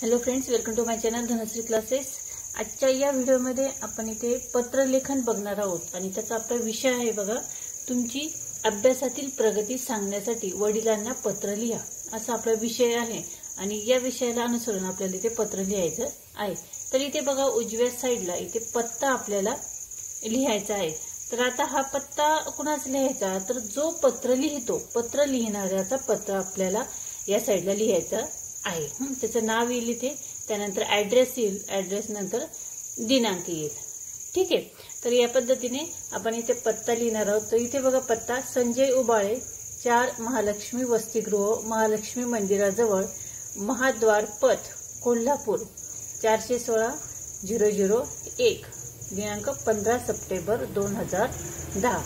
Hello friends, welcome to my channel Dhanashree classes. आजच्या या व्हिडिओमध्ये आपण इथे पत्रलेखन बघणार आहोत आणि त्याचा आपला विषय आहे बघा, तुमची अभ्यासातील प्रगती सांगण्यासाठी वडिलांना पत्र लिहा, असा आपला विषय आहे। आणि या विषयाला अनुसरून आपल्याला इथे पत्र लिहायचं आहे। तर इथे बघा उजव्या साईडला इथे पत्ता आपल्याला लिहायचा आहे। तर आता हा पत्ता कुणाचा लिहायचा, तर जो पत्र लिहितो, पत्र लिहिणाऱ्याचा पत्र आपल्याला या साईडला लिहायचा आहे। त्याचं नाव येईल इथे, त्यानंतर ऍड्रेस येईल, ऍड्रेस नंतर दिनांक येईल। ठीक आहे, तर या पद्धतीने आपण इथे पत्ता लिहिणार आहोत। तर इथे बघा पत्ता संजय उबाळे, 4 महालक्ष्मी वसतिगृह, महालक्ष्मी मंदिराजवळ, महाद्वार पथ, कोल्हापूर 416-001, दिनांक 15 सप्टेंबर 2010।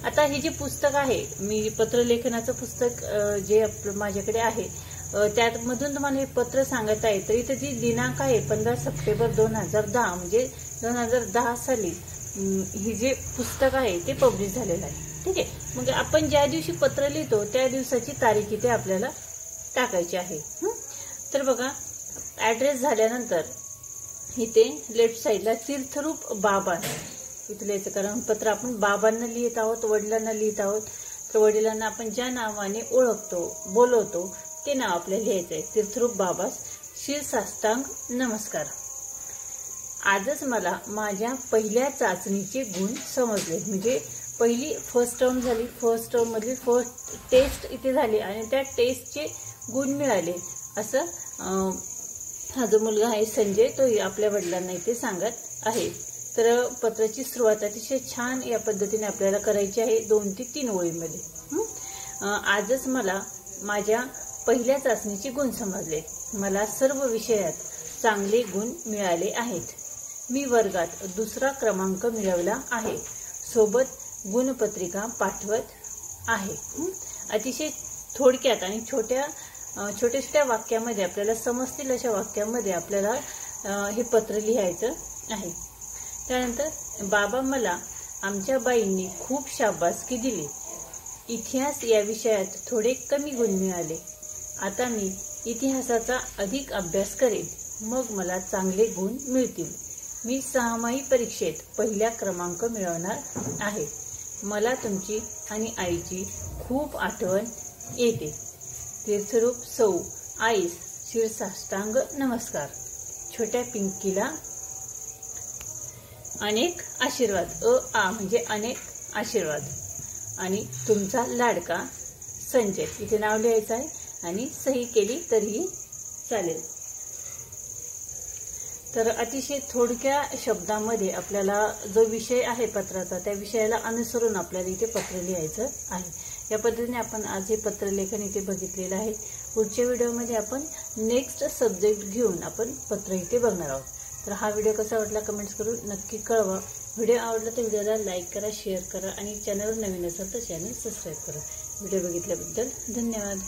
आता हे जे पुस्तक आहे, मी पत्रलेखनाचं पुस्तक जे माझ्याकडे आहे त्यामधून तुम्हाला हे पत्र सांगत आहे। तर इथे जी दिनांक आहे 15 सप्टेंबर 2010, म्हणजे 2010 साली हे जे पुस्तक आहे ते पब्लिश झालेलं आहे। ठीक आहे, मग आपण ज्या दिवशी पत्र लिहितो त्या दिवसाची तारीख इथे आपल्याला टाकायची आहे। तर बघा ऍड्रेस झाल्यानंतर इथे लेफ्ट साईडला तीर्थरूप बाबा इथे लिहायचं, कारण पत्र आपण बाबांना लिहित आहोत, वडिलांना लिहित आहोत। तर वडिलांना आपण ज्या नावाने ओळखतो, बोलवतो ते नाव आपल्याला लिहायचं आहे। तीर्थरूप बाबास शिरसाष्टांग नमस्कार। आजच मला माझ्या पहिल्या चाचणीचे गुण समजले, म्हणजे पहिली फर्स्ट टर्म झाली, फर्स्ट टर्म मधली फर्स्ट टेस्ट इथे झाली आणि त्या टेस्टचे गुण मिळाले, असं हा जो मुलगा आहे संजय तो आपल्या वडिलांना इथे सांगत आहे। तर पत्राची सुरुवात अतिशय छान या पद्धतीने आपल्याला करायची आहे, 2 ते 3 ओळींमध्ये। आजच मला माझ्या पहिल्या चाचणीचे गुण समजले, मला सर्व विषयात चांगले गुण मिळाले आहेत, मी वर्गात 2रा क्रमांक मिळवला आहे, सोबत गुणपत्रिका पाठवत आहे। अतिशय थोडक्यात आणि छोट्या छोट्या वाक्यामध्ये आपल्याला समजतील अशा वाक्यामध्ये आपल्याला हे पत्र लिहायचं आहे। त्यानंतर बाबा मला आमच्या बाईंनी खूप शाबासकी दिली, इतिहास या विषयात थोडे कमी गुण मिळाले, आता मी इतिहासाचा अधिक अभ्यास करेन, मग मला चांगले गुण मिळतील, मी 6माही परीक्षेत पहिला क्रमांक मिळवणार आहे, मला तुमची आणि आईची खूप आठवण येते। तीर्थरूप सौ आईस शिरसाष्टांग नमस्कार, छोट्या पिंकीला अनेक आशीर्वाद, म्हणजे अनेक आशीर्वाद, आणि तुमचा लाडका संजय, इथे नाव लिहायचं आहे आणि सही केली तरीही चालेल। तर अतिशय थोडक्या शब्दामध्ये आपल्याला जो विषय आहे पत्राचा, त्या विषयाला अनुसरून आपल्याला इथे पत्र लिहायचं आहे। या पद्धतीने आपण आज हे पत्रलेखन इथे बघितलेलं आहे। पुढच्या व्हिडिओमध्ये आपण नेक्स्ट सब्जेक्ट घेऊन आपण पत्र इथे बघणार आहोत। तर हा व्हिडिओ कसा वाटला कमेंट्स करून नक्की कळवा। व्हिडिओ आवडला तर व्हिडिओला लाईक करा, शेअर करा आणि चॅनलवर नवीन असेल तर चॅनल सबस्क्राईब करा। व्हिडिओ बघितल्याबद्दल धन्यवाद।